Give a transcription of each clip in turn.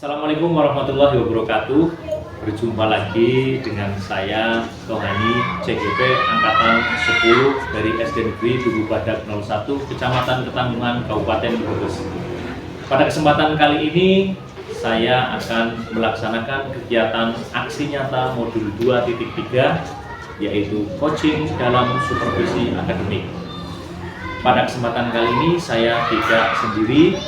Assalamualaikum warahmatullahi wabarakatuh. Berjumpa lagi dengan saya Tohani CGP Angkatan 10 dari SD Negeri Tugu Badak 01 Kecamatan Ketanggungan Kabupaten Brebes. Pada kesempatan kali ini saya akan melaksanakan kegiatan aksi nyata modul 2.3 yaitu coaching dalam supervisi akademik. Pada kesempatan kali ini saya tidak sendiri.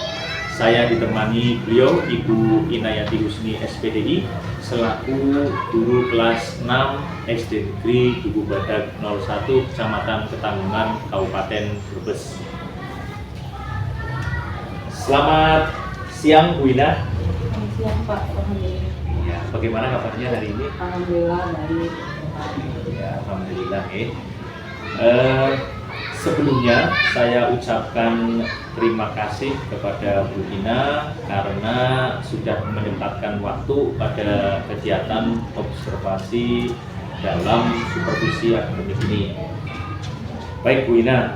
Saya ditemani beliau Ibu Inayati Husni SPDI selaku guru kelas 6 SD Negeri Tugu Badak 01 Kecamatan Ketanggungan Kabupaten Brebes. Selamat siang Bu Ina. Selamat siang Pak. Alhamdulillah. Ya, bagaimana kabarnya hari ini? Alhamdulillah baik. Ya, alhamdulillah. Sebelumnya saya ucapkan terima kasih kepada Bu Ina karena sudah menyempatkan waktu pada kegiatan observasi dalam supervisi akademik ini. Baik Bu Ina,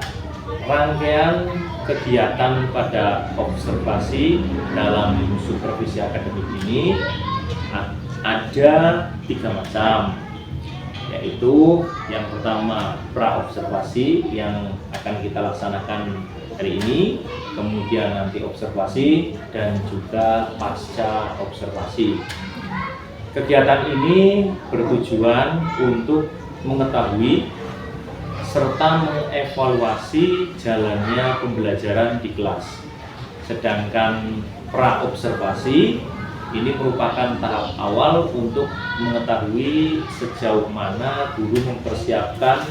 rangkaian kegiatan pada observasi dalam supervisi akademik ini ada 3 macam, yaitu yang pertama pra-observasi yang akan kita laksanakan hari ini, kemudian nanti observasi, dan juga pasca observasi. Kegiatan ini bertujuan untuk mengetahui serta mengevaluasi jalannya pembelajaran di kelas. Sedangkan pra-observasi ini merupakan tahap awal untuk mengetahui sejauh mana guru mempersiapkan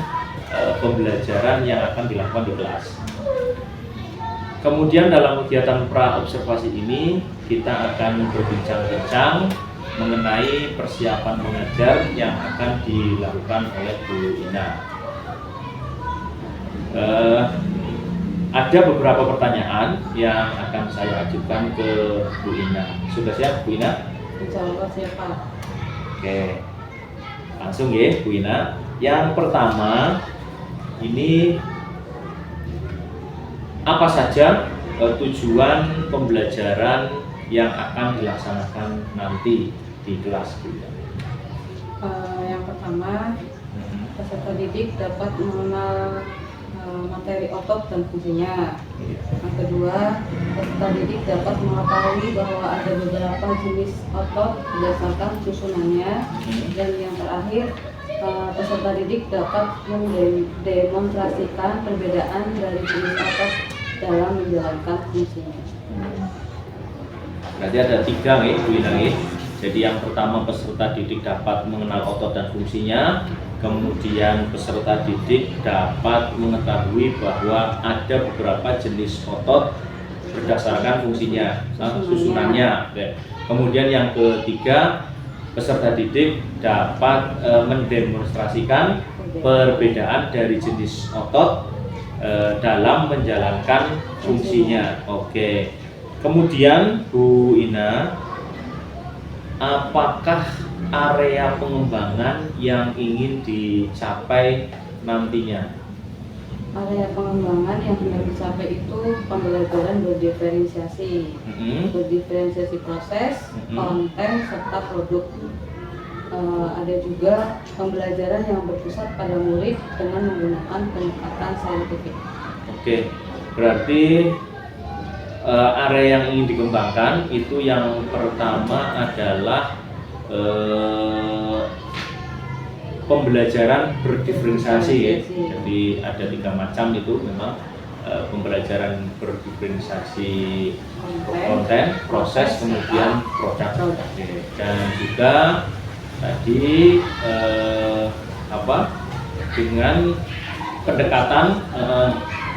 pembelajaran yang akan dilakukan di kelas. Kemudian dalam kegiatan pra-observasi ini kita akan berbincang-bincang mengenai persiapan mengajar yang akan dilakukan oleh Bu Ina. Ada beberapa pertanyaan yang akan saya ajukan ke Bu Ina. Sudah siap Bu Ina? Insyaallah siap Pak. Oke, langsung ya Bu Ina. Yang pertama, ini apa saja tujuan pembelajaran yang akan dilaksanakan nanti di kelas Bu Ina? Yang pertama, peserta didik dapat mengenal materi otot dan fungsinya. Yang kedua, peserta didik dapat mengetahui bahwa ada beberapa jenis otot berdasarkan susunannya. Dan yang terakhir, peserta didik dapat mendemonstrasikan perbedaan dari jenis otot dalam menjalankan fungsinya. Berarti ada 3 nih Bu Ina. Jadi yang pertama peserta didik dapat mengenal otot dan fungsinya. Kemudian peserta didik dapat mengetahui bahwa ada beberapa jenis otot berdasarkan fungsinya, susunannya. Kemudian yang ketiga, peserta didik dapat mendemonstrasikan perbedaan dari jenis otot dalam menjalankan fungsinya. Oke. Kemudian Bu Ina, apakah area pengembangan yang ingin dicapai nantinya? Area pengembangan yang hendak dicapai itu pembelajaran berdiferensiasi, berdiferensiasi proses, konten, serta produk. Ada juga pembelajaran yang berpusat pada murid dengan menggunakan pendekatan saintifik. Oke, berarti area yang ingin dikembangkan itu yang pertama adalah pembelajaran berdiferensiasi ya. Jadi ada 3 macam itu memang pembelajaran berdiferensiasi konten, proses, kemudian produk. Dan juga tadi dengan pendekatan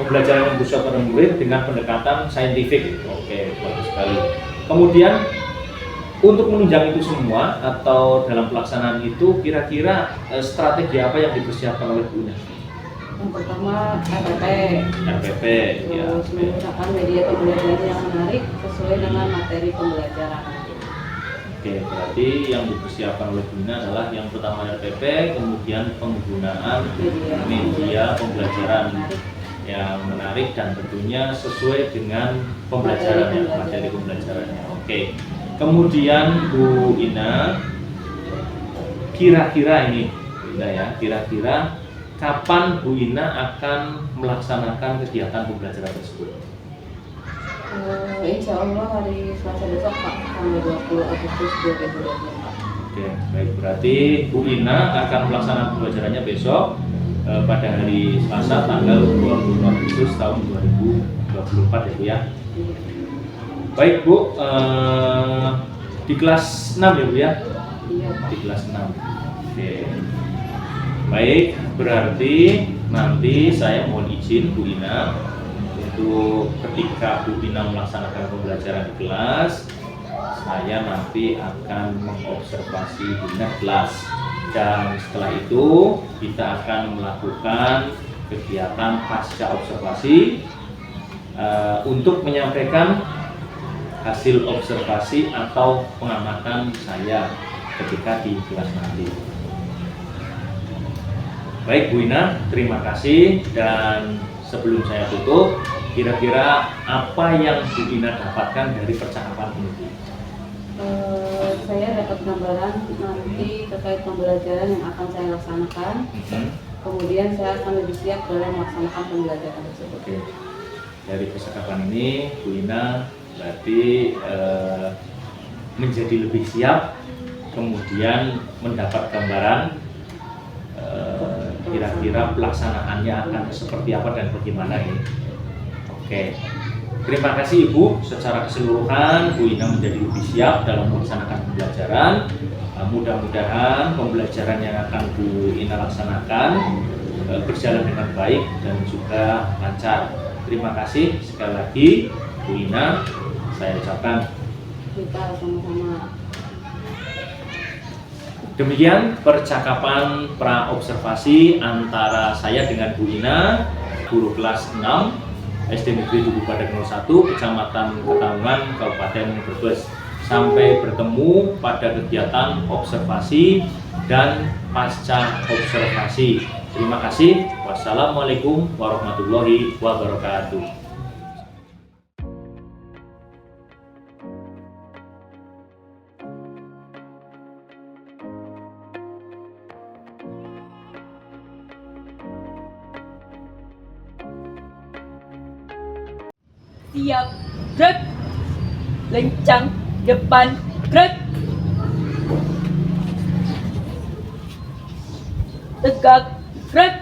pembelajaran yang berpusat pada murid dengan pendekatan saintifik. Oke, bagus sekali. Kemudian untuk menunjang itu semua atau dalam pelaksanaan itu kira-kira strategi apa yang dipersiapkan oleh Bu Ina? Yang pertama RPP. Ya. Terus menggunakan media pembelajaran yang menarik sesuai dengan materi pembelajaran. Oke, berarti yang dipersiapkan oleh Bu Ina adalah yang pertama RPP, kemudian penggunaan media pembelajaran yang menarik dan tentunya sesuai dengan pembelajarannya, materi pembelajarannya. Oke. Kemudian Bu Ina, kira-kira ini, Bu Ina ya, kira-kira kapan Bu Ina akan melaksanakan kegiatan pembelajaran tersebut? Insya Allah hari Selasa besok Pak, tanggal 20 Agustus 2024. Oke, baik, berarti Bu Ina akan melaksanakan pembelajarannya besok pada hari Selasa tanggal 20 Agustus tahun 2024 ya Bu ya. Baik Bu, di kelas 6 ya Bu ya? Iya Pak. Di kelas 6. Oke. Baik, berarti nanti saya mohon izin Bu Ina untuk ketika Bu Ina melaksanakan pembelajaran di kelas, saya nanti akan mengobservasi Bu Ina di kelas. Dan setelah itu kita akan melakukan kegiatan pasca observasi untuk menyampaikan hasil observasi atau pengamatan saya ketika di kelas nanti. Baik Bu Ina, terima kasih. Dan sebelum saya tutup, kira-kira apa yang Bu Ina dapatkan dari percakapan ini? Saya dapat gambaran nanti terkait pembelajaran yang akan saya laksanakan. Kemudian saya akan lebih siap dalam melaksanakan pembelajaran tersebut. Oke. Dari percakapan ini, Bu Ina berarti menjadi lebih siap, kemudian mendapat gambaran kira-kira pelaksanaannya akan seperti apa dan bagaimana ini. Oke. Terima kasih Ibu, secara keseluruhan Bu Ina menjadi lebih siap dalam melaksanakan pembelajaran. Mudah-mudahan pembelajaran yang akan Bu Ina laksanakan berjalan dengan baik dan juga lancar. Terima kasih sekali lagi Bu Ina, saya ucapkan. Kita sama-sama. Demikian percakapan pra-observasi antara saya dengan Bu Ina, guru kelas 6 SD Negeri Duku Badak 01, Kecamatan Ketanggungan, Kabupaten Brebes. Sampai bertemu pada kegiatan observasi dan pasca observasi. Terima kasih. Wassalamualaikum warahmatullahi wabarakatuh. Siap, gerak, lencang, depan, gerak, tegak, gerak,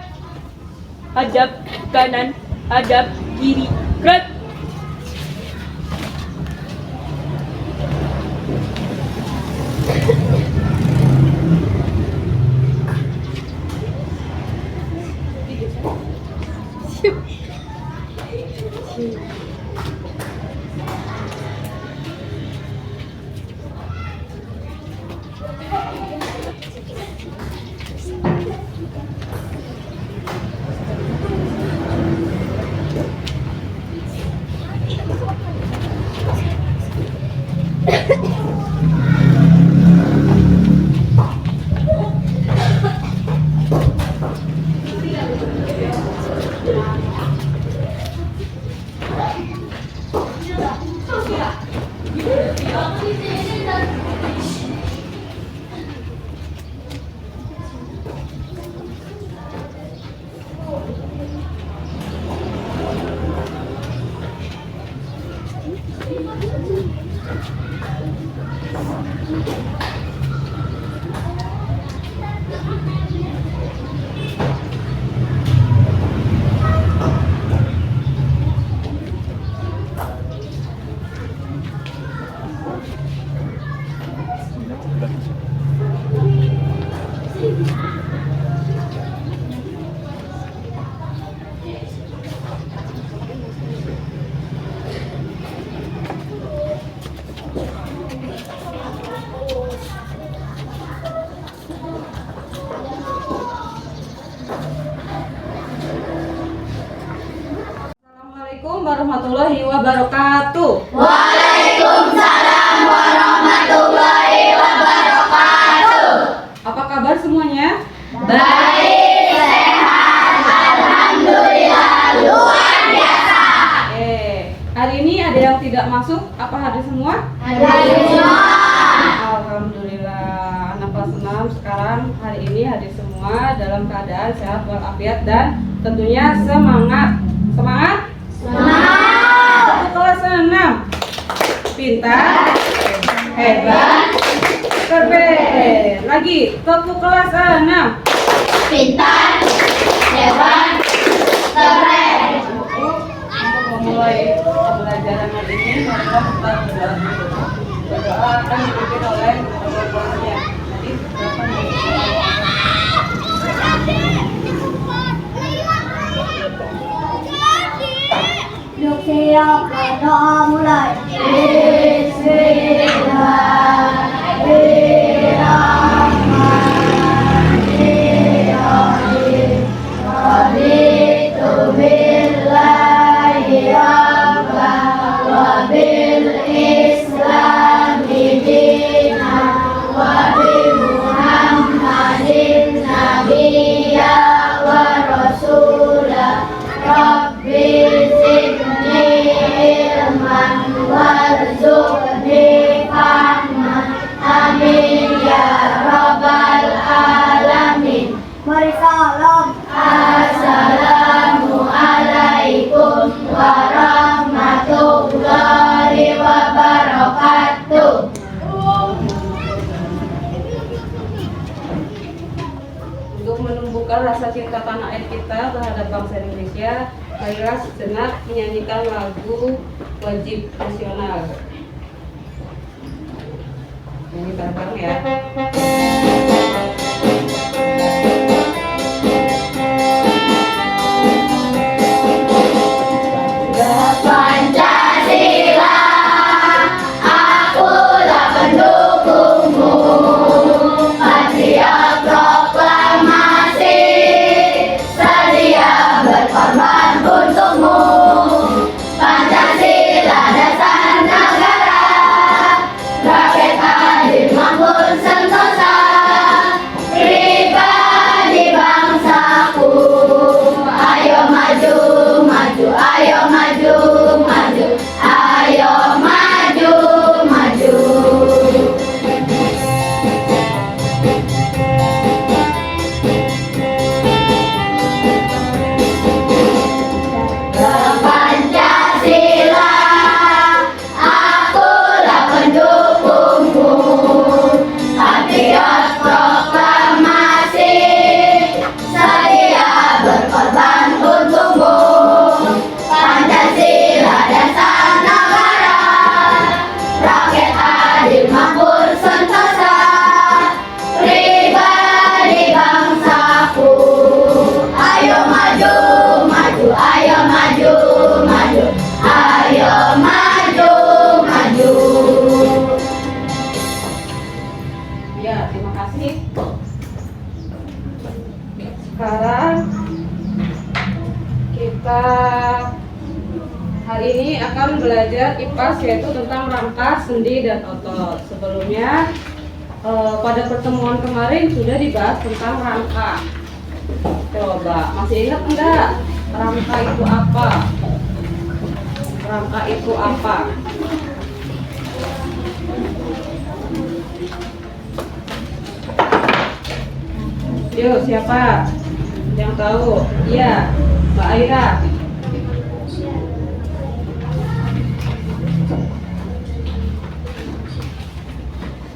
hadap kanan, hadap kiri, gerak. Assalamualaikum warahmatullahi wabarakatuh. Waalaikumsalam warahmatullahi wabarakatuh. Apa kabar semuanya? Baik, sehat, alhamdulillah, luar biasa. Hari ini ada yang tidak masuk, apa hadir semua? Hadir semua. Alhamdulillah. Anak kelas 6 sekarang hari ini hadir semua dalam keadaan sehat walafiat dan tentunya semangat. Semangat? Semangat. Satu kelas 6. Pintar, hebat, keren. Lagi, tepuk kelas 6. Pintar, hebat, keren. Untuk memulai pembelajaran hari ini, maka kita berdoa dulu. Berdoa akan dipimpin oleh keluarganya. Jadi, silakan Yuk siap, berdoa mulai. Bismillahirrahmanirrahim. Raditu billahi rabban wa bil islami dinan wa bi Muhammadin nabiyya wa rasulah. Rabbi zidni ilman warzuqni fahman. Amin ya rabbal alamin. Mari salam. Assalamu alaikum warahmatullahi wabarakatuh. Untuk menumbuhkan rasa cinta tanah air kita terhadap bangsa Indonesia, marilah sejenak menyanyikan lagu wajib nasional. Nyanyi bareng-bareng ya. Pancasila, akulah pendukungmu. Patriot proklamasi, sedia berkorban untukmu. Pancasila dasar negara, rakyat adil makmur sentosa. Pribadi bangsaku, ayo maju, maju, ayo maju, maju, ayo maju, maju. Pancasila, akulah pendukungmu. Patriot proklamasi, sedia berkorban untukmu. Pancasila dasar negara, rakyat adil makmur sentosa. Pribadi bangsaku, ayo maju, maju, ayo maju, maju, ayo maju, maju. Ya, terima kasih. Sekarang kita hari ini akan belajar IPAS, yaitu tentang rangka, sendi, dan otot. Sebelumnya pada pertemuan kemarin sudah dibahas tentang rangka. Coba, masih ingat enggak? Rangka itu apa? Rangka itu apa? Yuk, siapa yang tahu? Iya, Mbak Aira.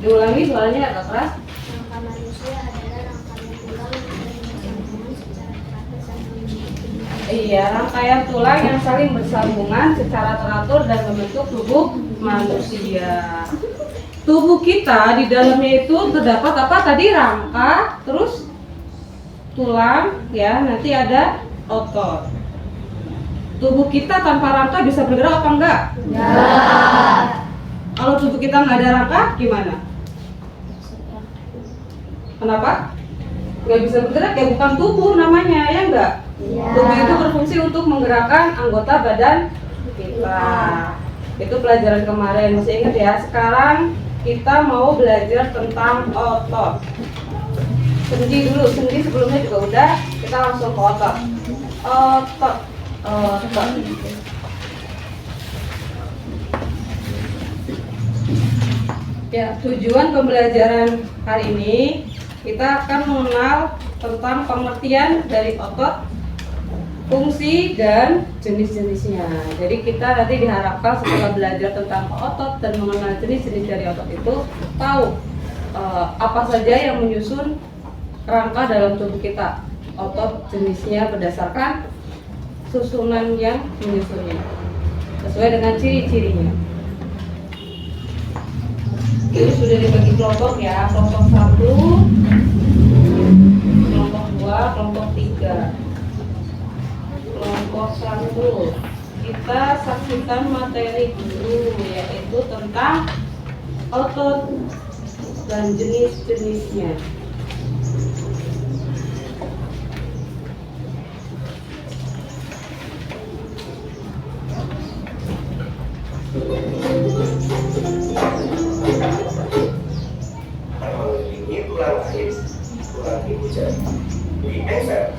Diulangi suaranya agak keras. Rangka manusia adalah rangka tulang yang bersambungan secara teratur dan membentuk. Iya, rangkaian tulang yang saling bersambungan secara teratur dan membentuk tubuh manusia. Tubuh kita di dalamnya itu terdapat apa tadi? Rangka, terus tulang, ya, nanti ada otot. Tubuh kita tanpa rangka bisa bergerak apa enggak? Ya. Kalau tubuh kita nggak ada rangka, gimana? Kenapa? Nggak bisa bergerak, ya bukan tubuh namanya, ya enggak? Ya. Tubuh itu berfungsi untuk menggerakkan anggota badan kita. Itu pelajaran kemarin, masih ingat ya? Sekarang kita mau belajar tentang otot. Sendi dulu, sendi sebelumnya juga udah, kita langsung ke otot. Otot, otot. Ya, tujuan pembelajaran hari ini kita akan mengenal tentang pengertian dari otot, fungsi dan jenis-jenisnya. Jadi kita nanti diharapkan setelah belajar tentang otot dan mengenal jenis-jenis dari otot itu tahu apa saja yang menyusun rangka dalam tubuh kita. Otot jenisnya berdasarkan susunan yang menyusunnya sesuai dengan ciri-cirinya. Ini sudah dibagi kelompok ya, kelompok 1, kelompok 2, kelompok 3. Kelompok 1 kita saksikan materi dulu, yaitu tentang otot dan jenis-jenisnya. Mengelilingi tulang rahim, tulang ibu jari diengser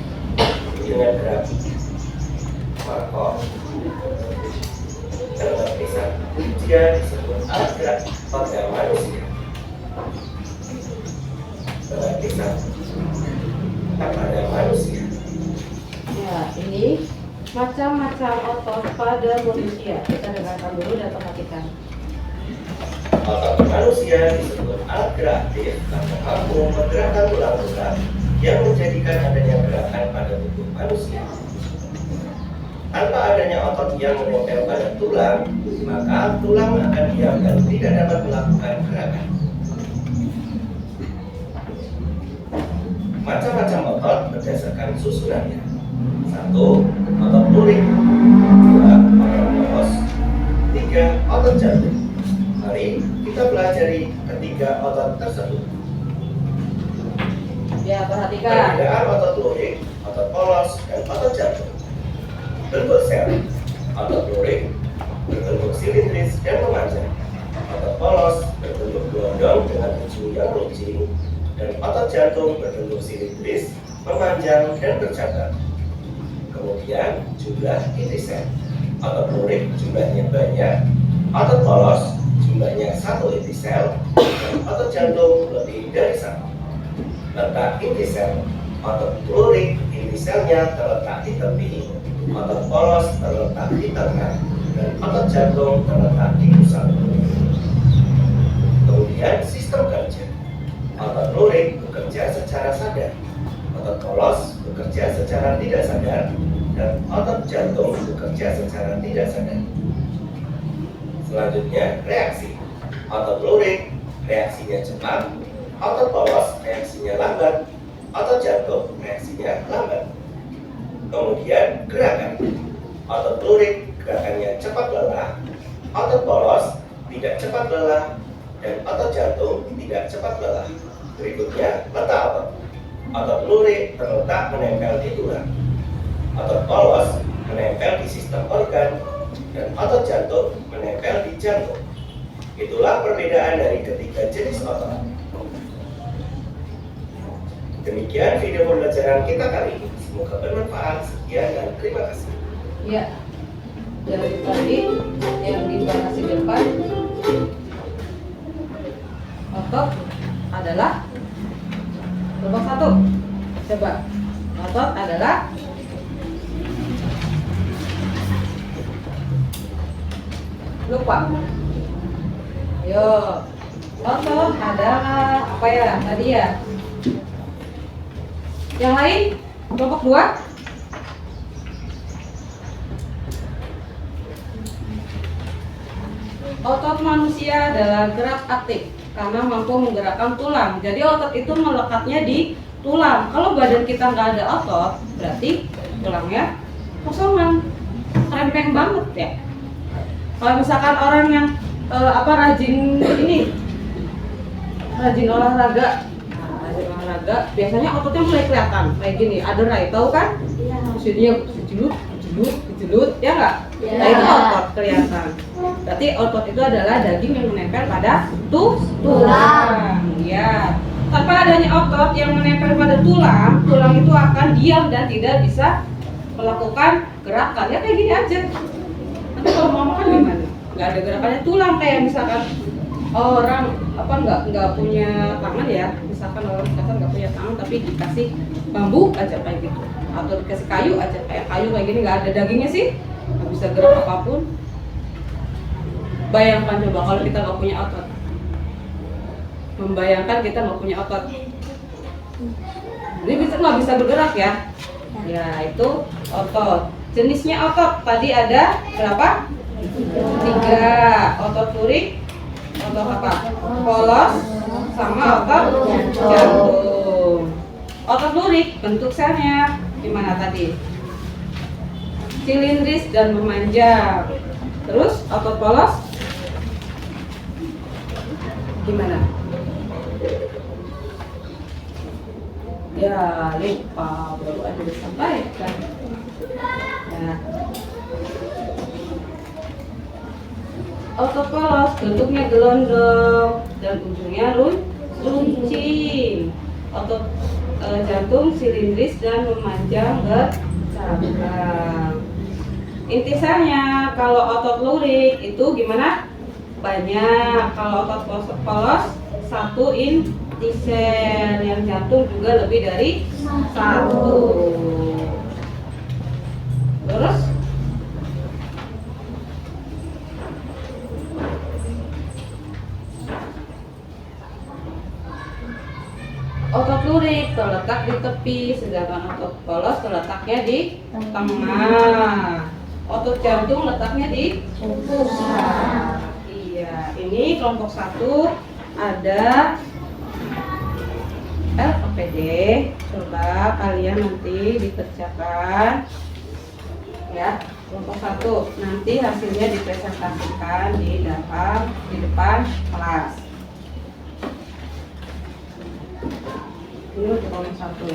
dengan gerak markov dalam lapisan. Dia disebut alat gerak pada manusia. Lapisan pada manusia. Ya, ini macam-macam otot pada manusia. Kita dengarkan dulu dan perhatikan. Otot manusia disebut alat gerak aktif karena mampu menggerakkan tulang-tulang yang menjadikan adanya gerakan pada tubuh manusia. Tanpa adanya otot yang menempel pada tulang, maka tulang akan diam dan tidak dapat melakukan gerakan. Macam-macam otot berdasarkan susunannya. 1. Otot lurik. 2. Otot poros. 3. Otot jantung. Mari kita pelajari ketiga otot tersebut. Ya, perhatikan. Perbedaan otot lurik, otot polos, dan otot jantung. Bentuk sel. Otot lurik berbentuk silindris dan memanjang. Otot polos berbentuk gelondong dengan ujung yang runcing. Dan otot jantung berbentuk silindris, memanjang, dan bercabang. Kemudian jumlah inti sel. Otot lurik jumlahnya banyak. Otot polos jumlahnya 1 inti sel, dan otot jantung lebih dari 1. Letak inti sel. Otot lurik inti selnya terletak di tepi, otot polos terletak di tengah, dan otot jantung terletak di pusat. Kemudian sistem kerja. Otot lurik bekerja secara sadar, otot polos bekerja secara tidak sadar, dan otot jantung bekerja secara tidak sadar. Selanjutnya, reaksi. Otot lurik reaksinya cepat, otot polos reaksinya lambat, otot jantung reaksinya lambat. Kemudian, gerakan. Otot lurik gerakannya cepat lelah, otot polos tidak cepat lelah, dan otot jantung tidak cepat lelah. Berikutnya, letak otot. Otot lurik terletak menempel di tulang, otot polos menempel di sistem organ, dan otot jantung menempel di jantung. Itulah perbedaan dari ketiga jenis otot. Demikian video pembelajaran kita kali ini. Semoga bermanfaat. Sekian dan terima kasih. Ya, dari tadi yang dibahas di depan, otot adalah kelompok 1. Coba, otot adalah lupa. Yo, otot adalah apa ya tadi ya? Yang lain, kelompok 2. Otot manusia adalah gerak aktif karena mampu menggerakkan tulang. Jadi otot itu melekatnya di tulang. Kalau badan kita nggak ada otot, berarti tulangnya kosongan, rempeng banget ya. Kalau misalkan orang yang rajin olahraga, biasanya ototnya mulai kelihatan kayak gini, ada rai, tahu kan? Maksudnya kejelut, ya nggak? Ya. Nah itu otot kelihatan. Berarti otot itu adalah daging yang menempel pada tulang. Ya. Tanpa adanya otot yang menempel pada tulang, tulang itu akan diam dan tidak bisa melakukan gerakan. Ya kayak gini aja. Tapi kalau mau makan gimana? Nggak ada gerakannya tulang, kayak misalkan orang apa nggak punya tangan ya, misalkan orang kasar nggak punya tangan tapi dikasih bambu aja kayak gitu, atau dikasih kayu aja kayak gini nggak ada dagingnya sih, nggak bisa gerak apapun. Bayangkan coba kalau kita nggak punya otot, membayangkan kita nggak punya otot, ini nggak bisa bergerak ya. Ya itu otot. Jenisnya otot tadi ada berapa? 3. Otot lurik, otot apa? Polos, sama otot jantung. Otot lurik bentuk selnya gimana tadi? Silindris dan memanjang. Terus otot polos gimana? Ya lupa, baru aja disampaikan. Nah, otot polos bentuknya gelondong dan ujungnya runcing. Otot jantung silindris dan memanjang bercabang. Intisannya kalau otot lurik itu gimana? Banyak. Kalau otot polos 1 intisel, yang jantung juga lebih dari 1. Terus otot lurik terletak di tepi, sedangkan otot polos terletaknya di tengah. Otot jantung letaknya di pusat. Iya, ini kelompok 1 ada LPD. Coba kalian nanti dikerjakan ya, kelompok 1 nanti hasilnya dipresentasikan di depan kelas. Ini untuk kelompok 1.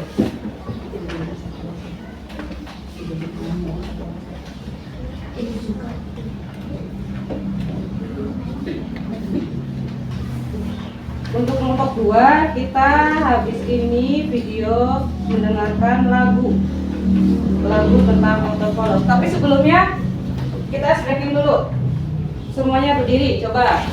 Untuk kelompok 2 kita habis ini video mendengarkan lagu tentang otot polos. Tapi sebelumnya kita stretching dulu. Semuanya berdiri, coba.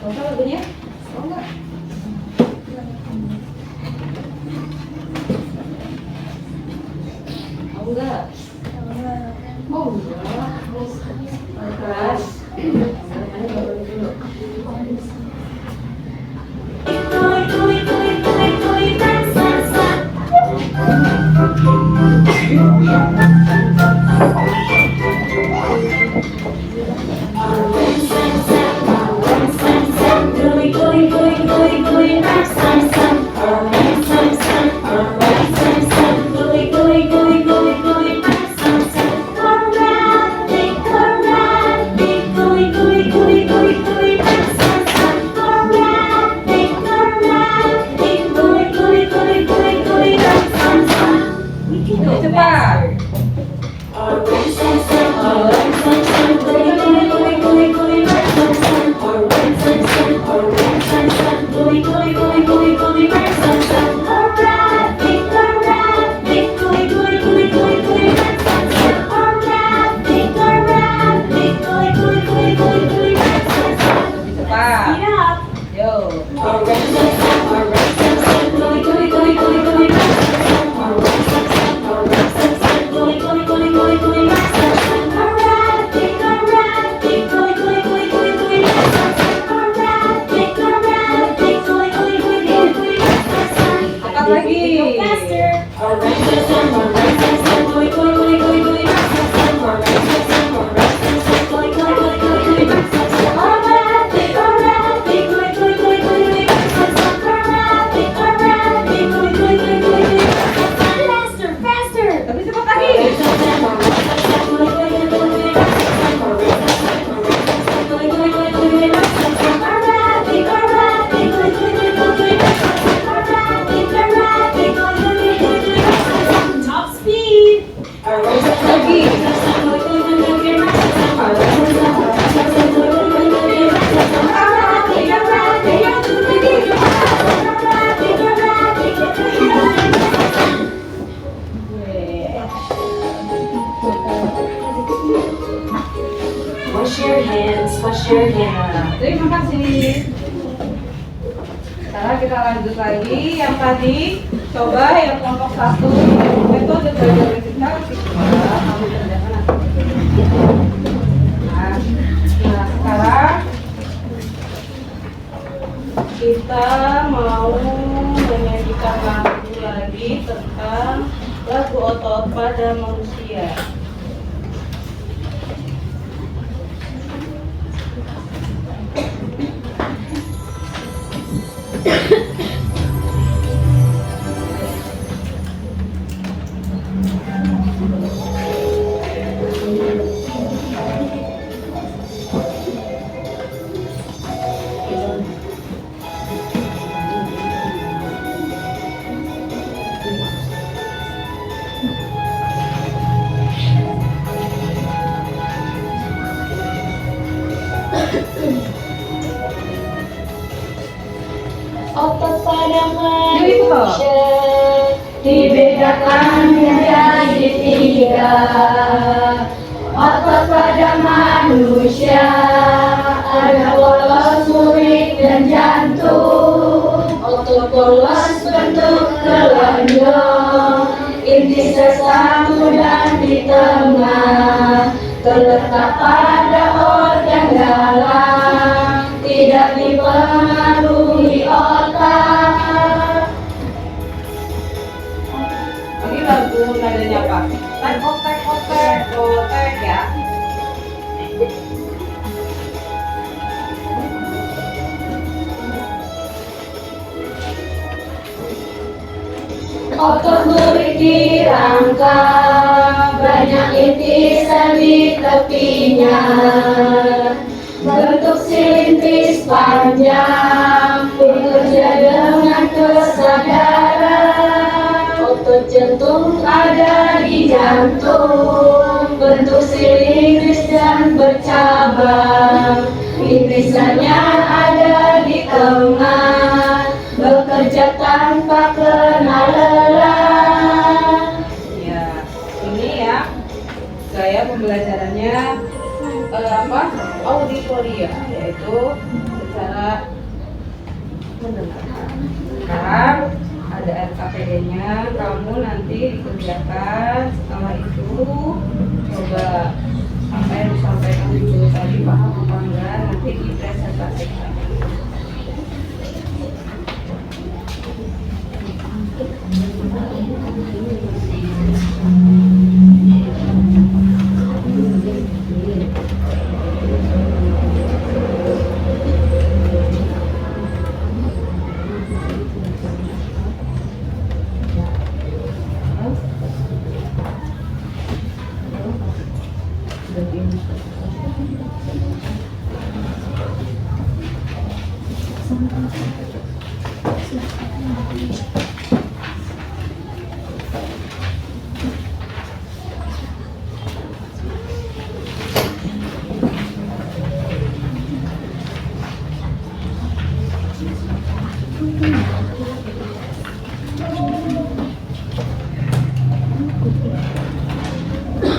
Mau lagunya? Mau enggak? Mau enggak? Mau enggak? Kelas. Cepat. Angkat lagi. Ya, kita lanjut lagi. Yang tadi coba yang kelompok 1 metode belajar fisika kamu kerjakan nanti. Nah, sekarang kita mau menyajikan lagu lagi tentang lagu otot pada manusia. Otot pada Yuk, itu toh. manusia dibedakan menjadi 3. Otot pada manusia ada polos, murid, dan jantung. Otot polos bentuk telonjong, inti sesatu dan di tengah, terletak pada organ dalam, tidak dipengaruhi otak. Ini lagu nadanya apa? Kan otek ya. Otot lurik di rangka, banyak inti sel di tepinya, bentuk silindris panjang, bekerja dengan kesadaran. Otot jantung ada di jantung, bentuk silindris dan bercabang, intrisannya ada di tengah, bekerja tanpa kenal lelah. Ya, ini ya gaya pembelajarannya auditoria, yaitu secara mendengarkan. Sekarang ada RKPD-nya, kamu nanti dikerjakan. Setelah itu coba apa yang disampaikan dulu tadi paham apa enggak, nanti dipresentasikan.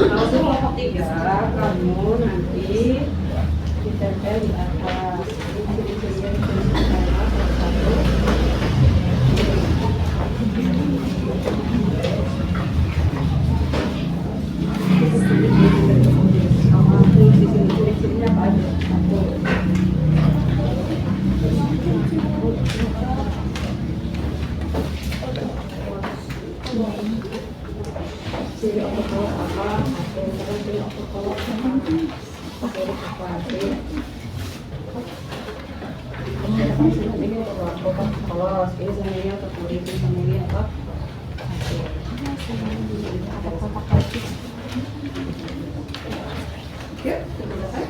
Langsung kelompok 3, kamu nanti ditempel di atas. Polos, ini semuanya tertulis semuanya apa? Yuk, selesai.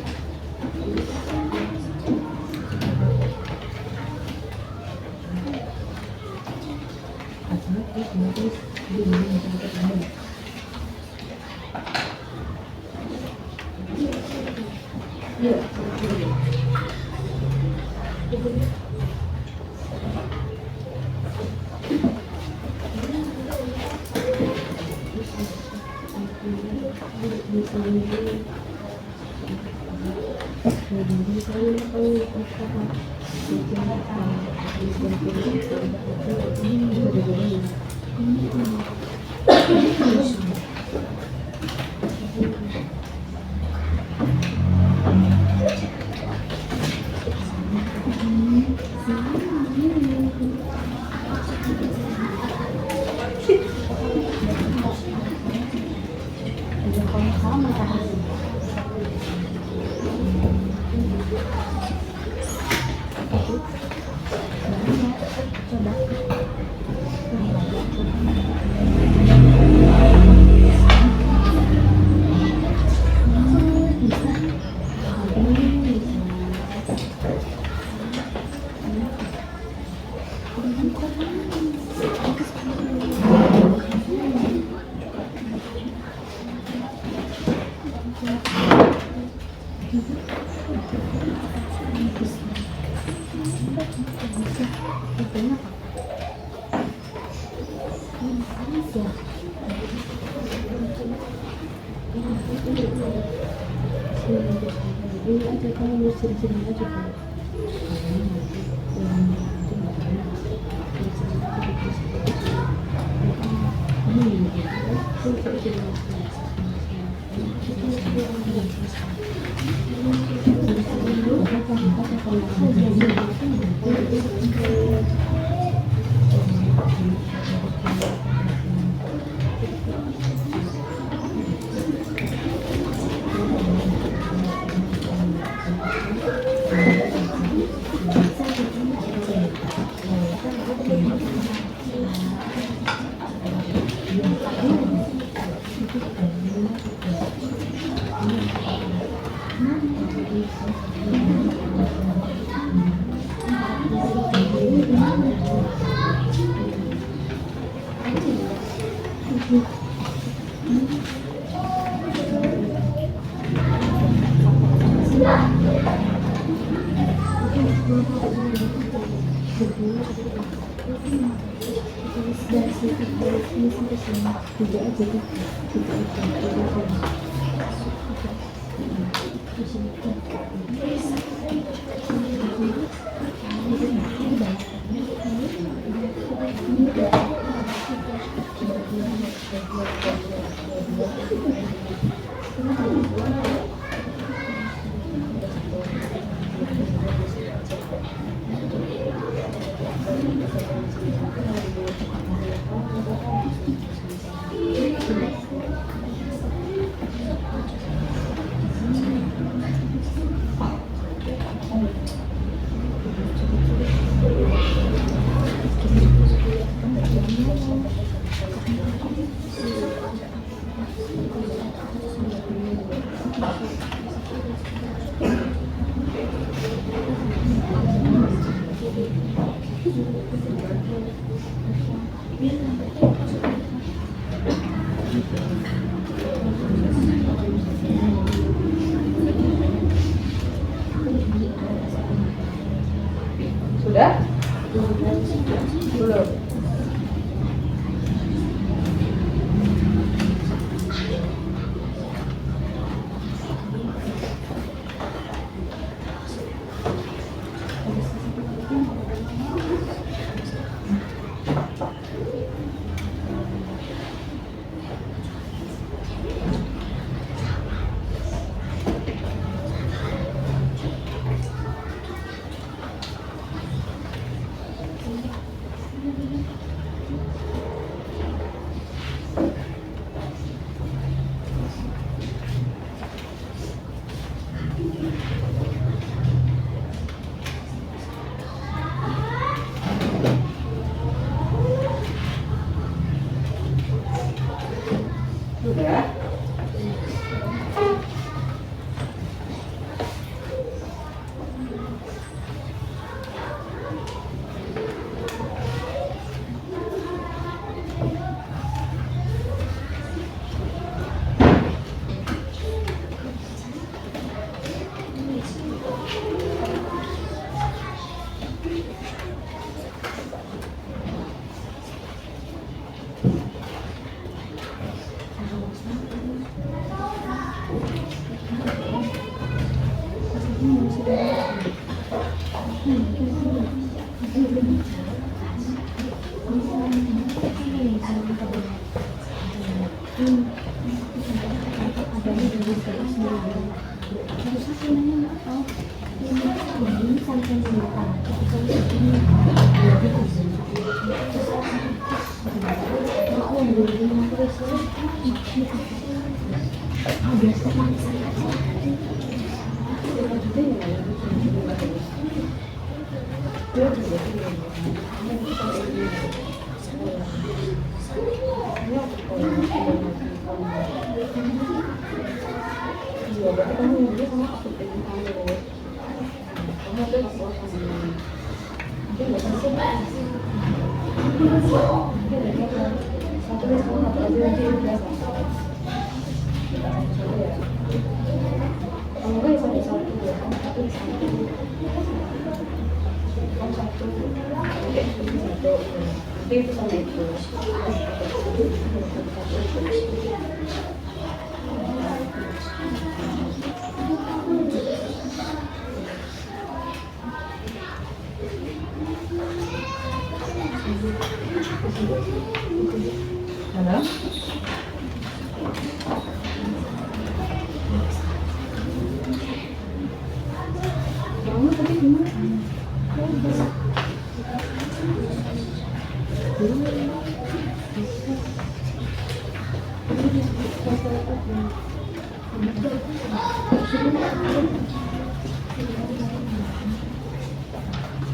Sudah? Belum.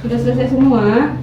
Sudah selesai semua?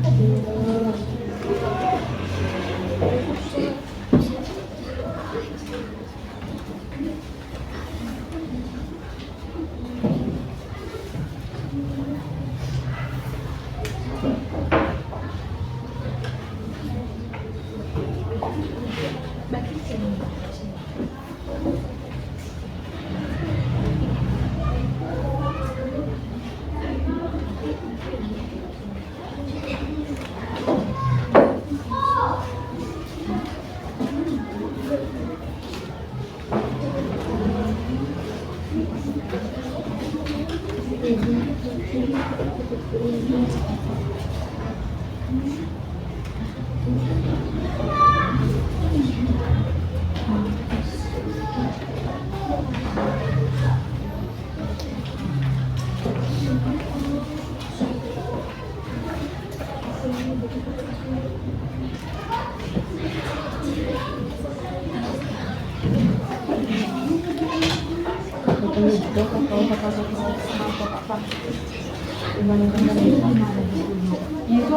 Itu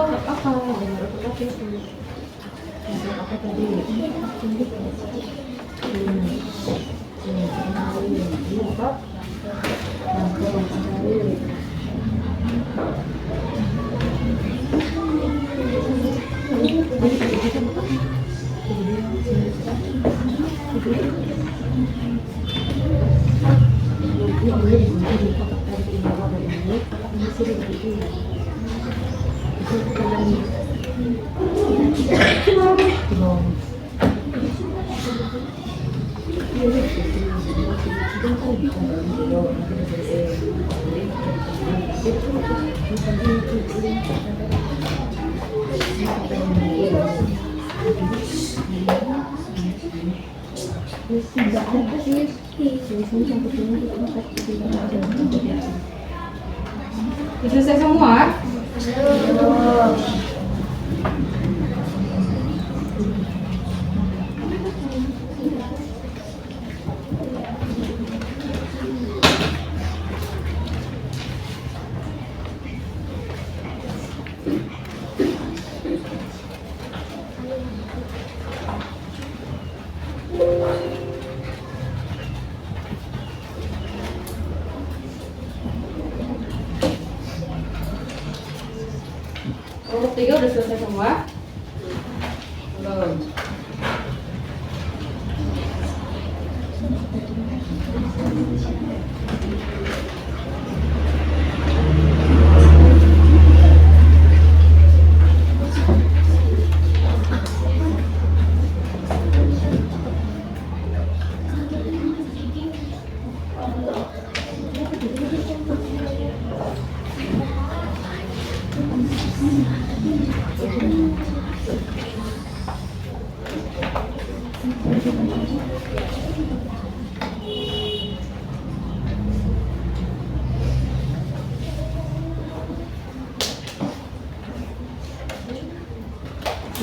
apa? Sudah selesai semua? Kelompok 3 udah selesai semua? Belum.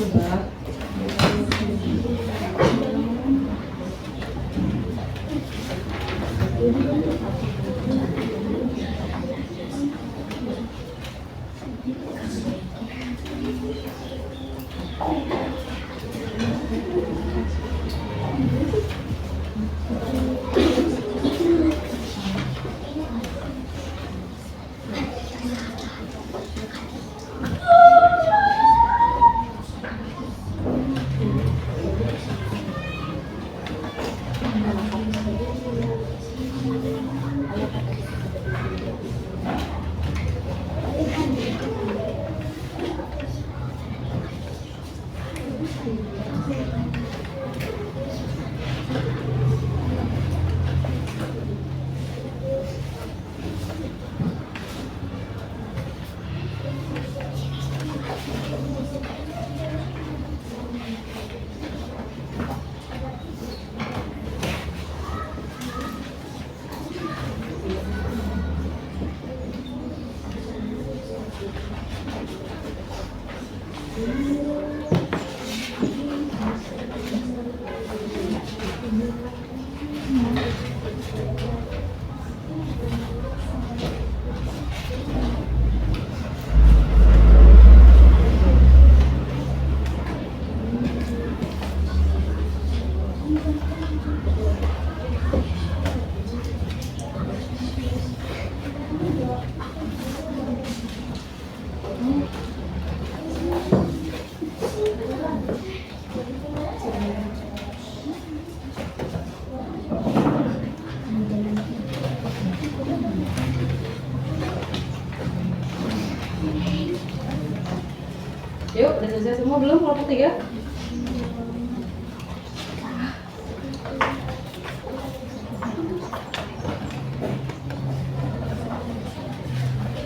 Sudah. Yuk, udah selesai semua belum kelompok 3?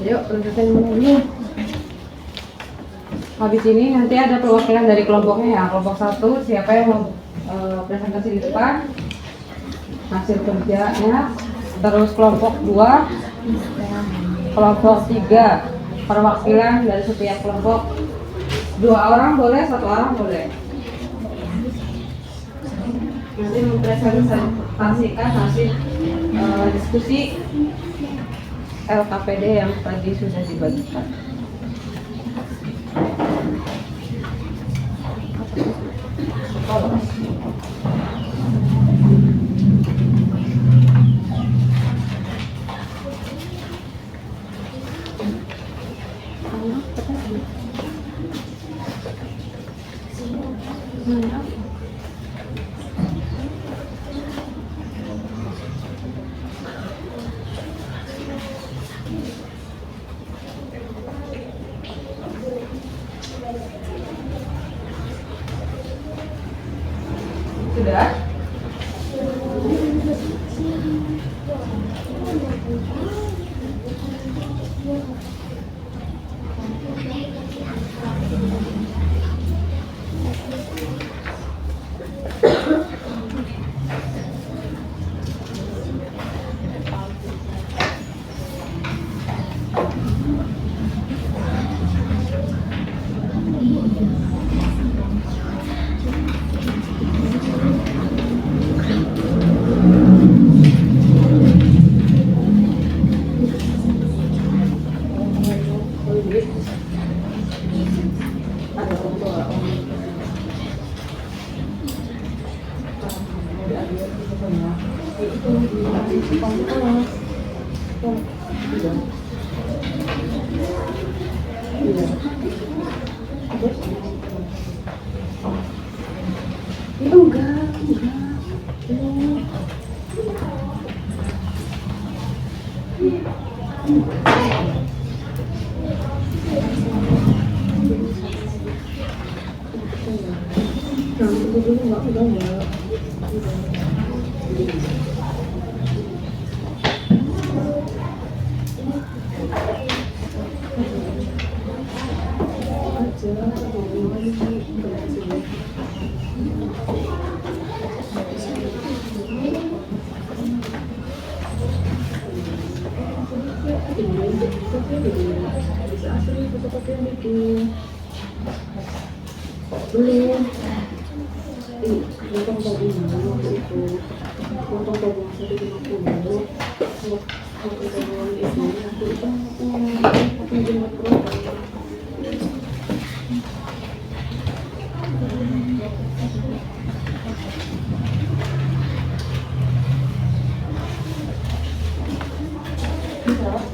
Yuk, udah selesai semua belum? Habis ini nanti ada perwakilan dari kelompoknya ya. Kelompok 1 siapa yang mau presentasi di depan hasil kerjanya. Terus kelompok 2, kelompok 3 perwakilan dari setiap kelompok. 2 orang boleh, 1 orang boleh. Nanti mempresentasikan hasil diskusi LKPD yang tadi sudah dibagikan. Sudah? Udah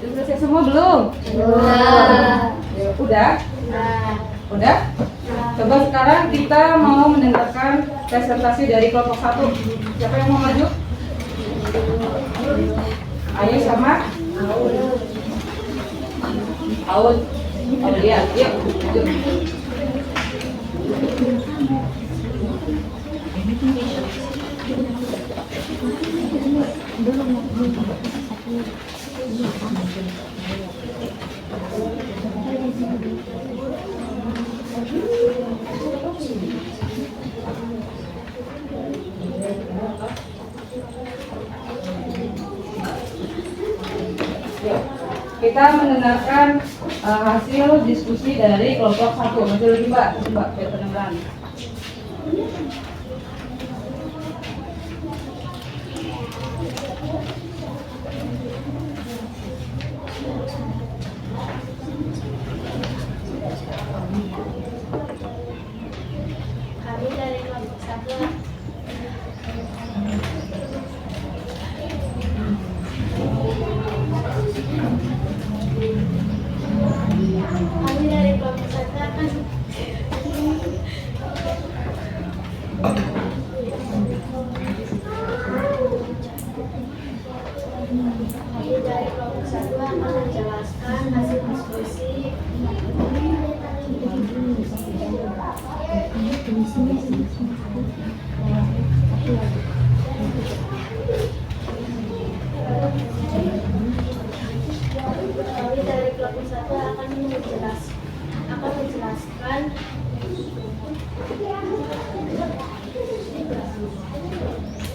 selesai semua belum? Udah? Udah? Coba sekarang kita mau mendengarkan presentasi dari kelompok 1. Siapa yang mau maju? Ayo sama Aul. Aulia, yuk. Yuk. Kita mendengarkan hasil diskusi dari kelompok 1. Masih lagi Mbak, biar kedengeran. Kami dari kelompok 1 akan menjelaskan hasil diskusi kami dari kelompok 1 akan menjelaskan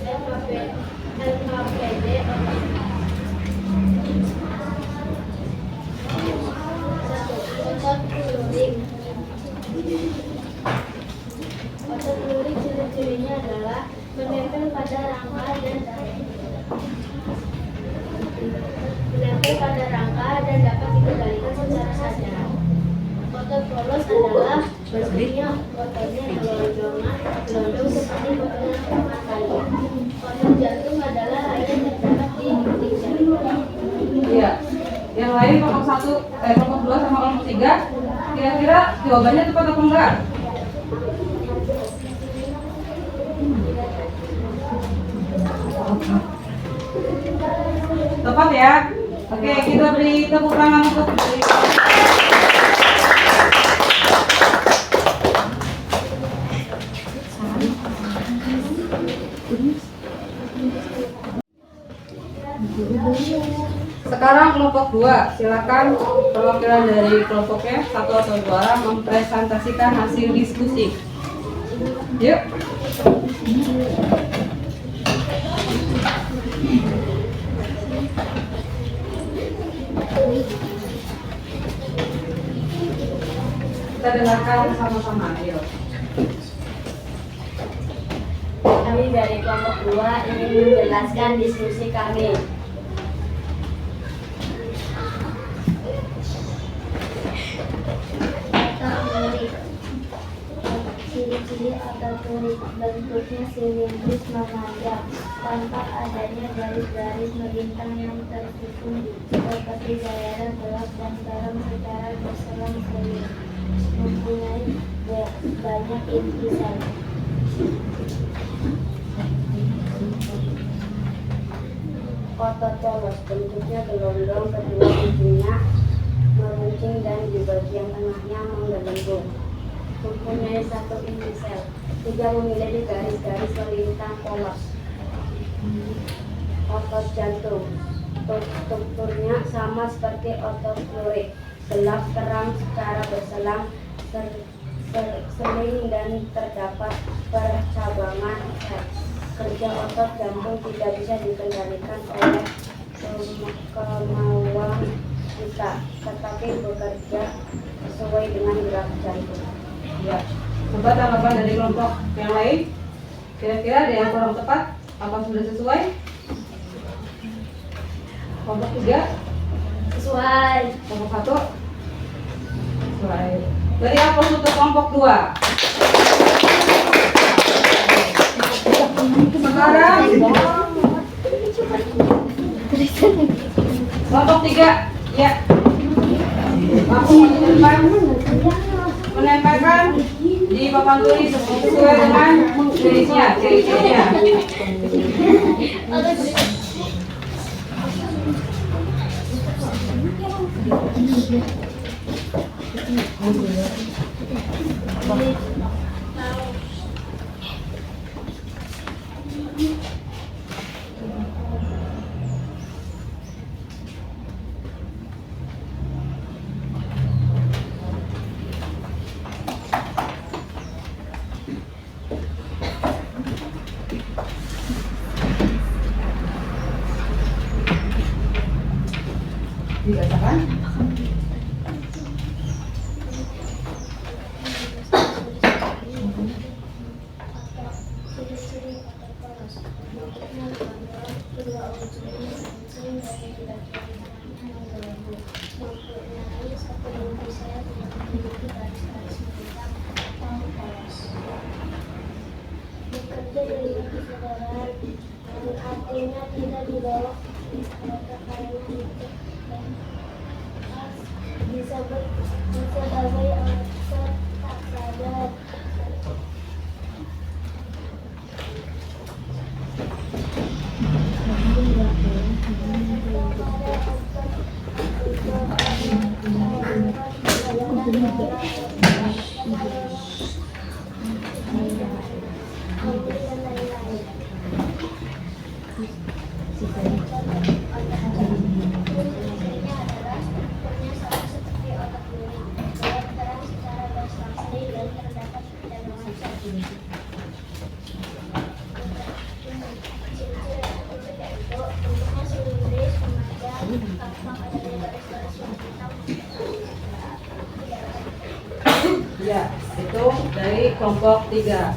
LKPD otot luring. Otot luring ciri-cirinya adalah menempel pada rangka dan dapat dikendalikan secara sadar. Otot polos adalah bentuknya ototnya gelondong seperti potongan rumah kayu. Otot jantung adalah air yang terdapat di dinding jantung. Iya. Yang lain kelompok 2 sama kelompok 3. Kira-kira jawabannya tepat atau enggak? Tepat ya? Oke, kita beri tepuk tangan untuk Sekarang kelompok 2, silakan perwakilan dari kelompoknya 1 atau 2 mempresentasikan hasil diskusi. Yuk. Kita dengarkan sama-sama, ayo. Kami dari kelompok 2 ingin menjelaskan diskusi kami. Ciri-ciri otot luring bentuknya silindris memanjang tanpa adanya garis-garis melintang yang tersusun seperti daerah gelap dan terang secara berselang-seling, mempunyai banyak intisan. Otot polos bentuknya gelondong, kedua ujungnya meruncing dan di bagian tengahnya menggelembung. Mempunyai 1 inti sel, 3 memiliki garis-garis melintang polos. Otot jantung strukturnya sama seperti otot luring, gelap terang secara berselang berseling dan terdapat percabangan. Kerja otot jantung tidak bisa dikendalikan oleh kemauan kita, tetapi bekerja sesuai dengan gerak jantung. Ya. Coba tanggapan dari kelompok yang lain. Kira-kira ada yang kurang tepat? Apa sudah sesuai? Kelompok 3? Sesuai. Kelompok 1? Sesuai. Beri aplaus untuk kelompok 2. Sekarang kelompok 3, ya. Langsung maju ke depan, menempelkan di papan tulis sesuai dengan ciri-cirinya. Dibacakan. Ciri-ciri otot polos. Bentuknya gondrong, kedua ujungnya runcing dan tidak mengganggu. Mempunyai satu inti sayap yang memiliki garis-garis melintang atau polos. Bekerja di luar kesadaran, artinya tidak di bawah otot karena itu disebut sebagai otot tak sadar. Ya, itu dari kelompok 3.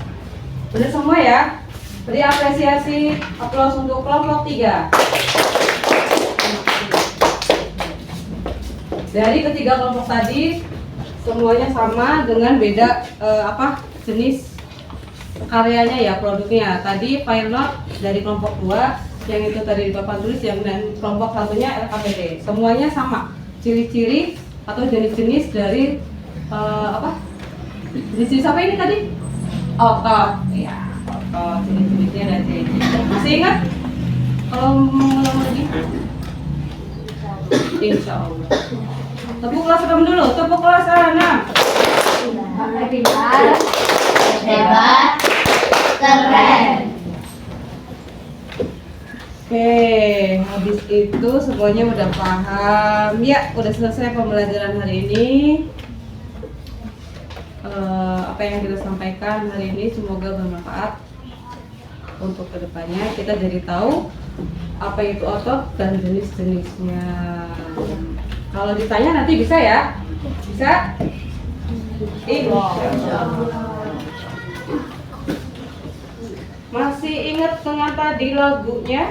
Benar semua ya? Beri apresiasi, aplaus untuk kelompok 3. Dari ketiga kelompok tadi semuanya sama dengan beda jenis karyanya ya, produknya. Tadi pilot dari kelompok 2, yang itu tadi di papan tulis, yang dan kelompok satunya LKPD. Semuanya sama, ciri-ciri atau jenis-jenis dari jenis-jenis apa ini tadi? Otot, ya, otot, jenis-jenisnya dan ciri-ciri. Masih ingat? Kalau mengulang lagi? Insya Allah. Tepuk kelas 6 dulu, tepuk kelas 6. Hebat, keren. Oke, habis itu semuanya udah paham. Ya, udah selesai pembelajaran hari ini. Apa yang kita sampaikan hari ini semoga bermanfaat untuk kedepannya. Kita jadi tahu apa itu otot dan jenis-jenisnya. Kalau ditanya nanti bisa ya? Bisa? Masih ingat dengan tadi lagunya?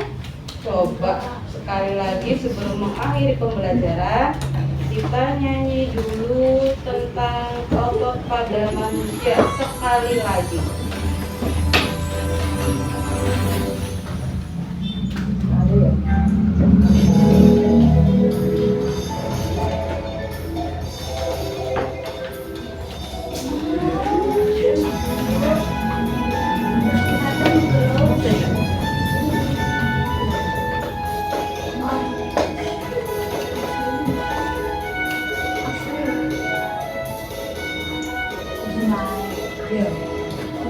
Coba sekali lagi sebelum mengakhiri pembelajaran, kita nyanyi dulu tentang otot pada manusia sekali lagi.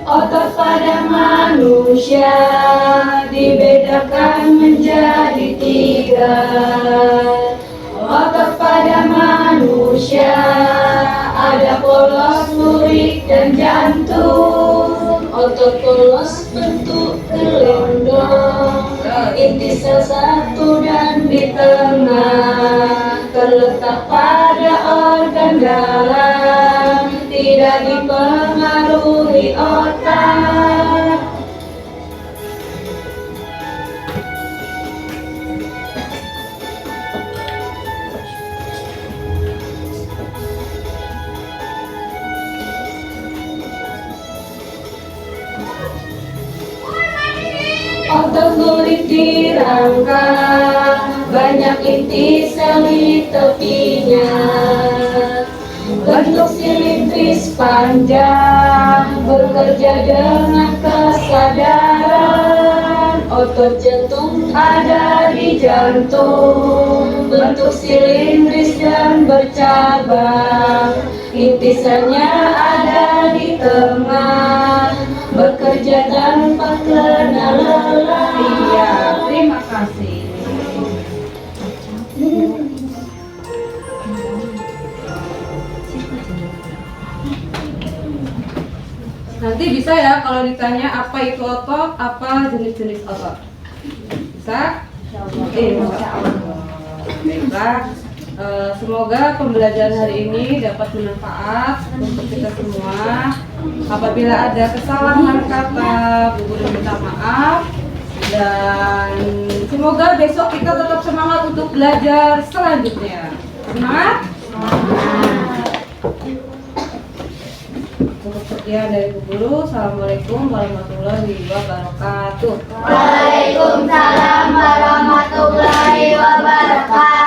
Otot pada manusia dibedakan menjadi 3. Otot pada manusia ada polos, dan jantung. Otot polos bentuk gelondong, inti sel satu dan di tengah, terletak pada organ dalam, tidak dipengaruhi otak. Otot kulit di rangka, banyak inti sel di tepinya, bentuk silindris panjang, bekerja dengan kesadaran. Otot jantung ada di jantung, bentuk silindris dan bercabang, inti selnya ada di tengah, bekerja tanpa kenal lelah. Iya, terima kasih. Nanti bisa ya kalau ditanya apa itu otot, apa jenis-jenis otot. Bisa? Insya Allah. Baiklah. Semoga pembelajaran hari ini dapat bermanfaat untuk kita semua. Apabila ada kesalahan kata, Bu Guru minta maaf. Dan semoga besok kita tetap semangat untuk belajar selanjutnya. Semangat? Cukup sekian dari Bu Guru. Assalamualaikum warahmatullahi wabarakatuh. Waalaikumsalam warahmatullahi wabarakatuh.